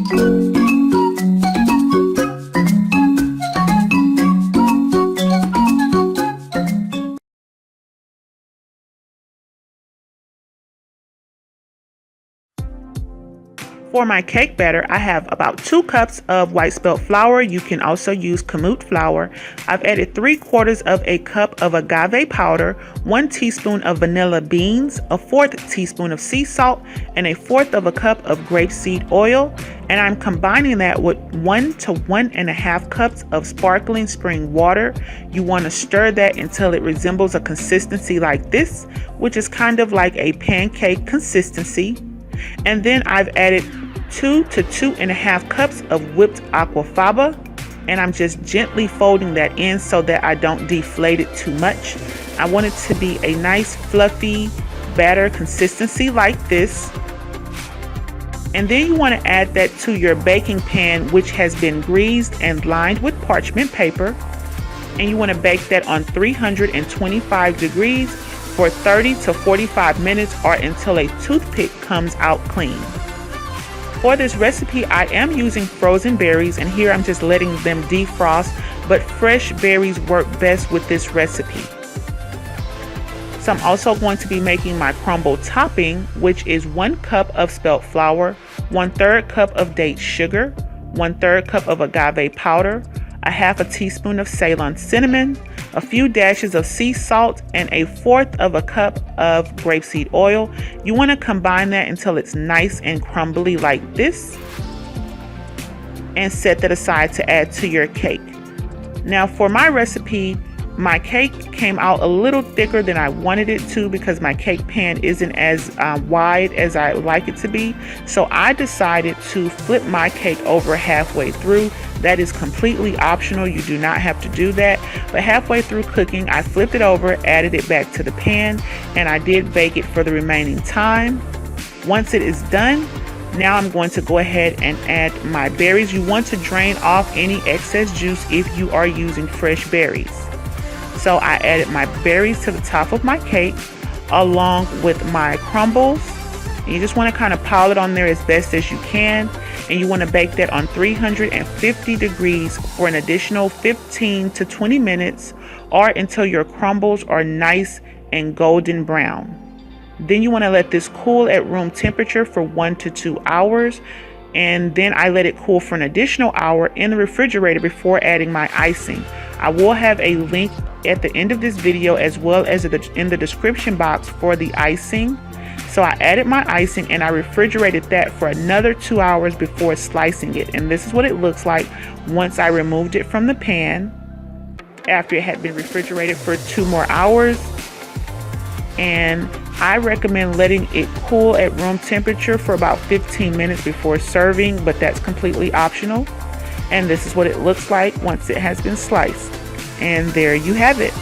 For my cake batter, I have about 2 cups of white spelt flour. You can also use kamut flour. I've added 3/4 of a cup of agave powder, 1 teaspoon of vanilla beans, a 1/4 teaspoon of sea salt, and a 1/4 cup of grapeseed oil. And I'm combining that with 1 to 1.5 cups of sparkling spring water. You want to stir that until it resembles a consistency like this, which is kind of like a pancake consistency. And then I've added 2 to 2.5 cups of whipped aquafaba, and I'm just gently folding that in so that I don't deflate it too much. I want it to be a nice fluffy batter consistency like this. And then you want to add that to your baking pan, which has been greased and lined with parchment paper. And you want to bake that on 325 degrees for 30 to 45 minutes or until a toothpick comes out clean. For this recipe, I am using frozen berries, and here I'm just letting them defrost, but fresh berries work best with this recipe. So I'm also going to be making my crumble topping, which is 1 cup of spelt flour, 1/3 cup of date sugar, 1/3 cup of agave powder, a 1/2 teaspoon of Ceylon cinnamon, a few dashes of sea salt, and a 1/4 cup of grapeseed oil. You want to combine that until it's nice and crumbly like this, and set that aside to add to your cake. Now for my recipe, my cake came out a little thicker than I wanted it to because my cake pan isn't as wide as I like it to be. So I decided to flip my cake over halfway through. That is completely optional. You do not have to do that. But halfway through cooking, I flipped it over, added it back to the pan, and I did bake it for the remaining time. Once it is done, now I'm going to go ahead and add my berries. You want to drain off any excess juice if you are using fresh berries. So I added my berries to the top of my cake along with my crumbles. And you just want to kind of pile it on there as best as you can. And you want to bake that on 350 degrees for an additional 15 to 20 minutes or until your crumbles are nice and golden brown. Then you want to let this cool at room temperature for 1 to 2 hours. And then I let it cool for an additional hour in the refrigerator before adding my icing. I will have a link at the end of this video as well as in the description box for the icing. So I added my icing and I refrigerated that for another 2 hours before slicing it. And this is what it looks like once I removed it from the pan after it had been refrigerated for 2 more hours. And I recommend letting it cool at room temperature for about 15 minutes before serving, but that's completely optional. And this is what it looks like once it has been sliced. And there you have it.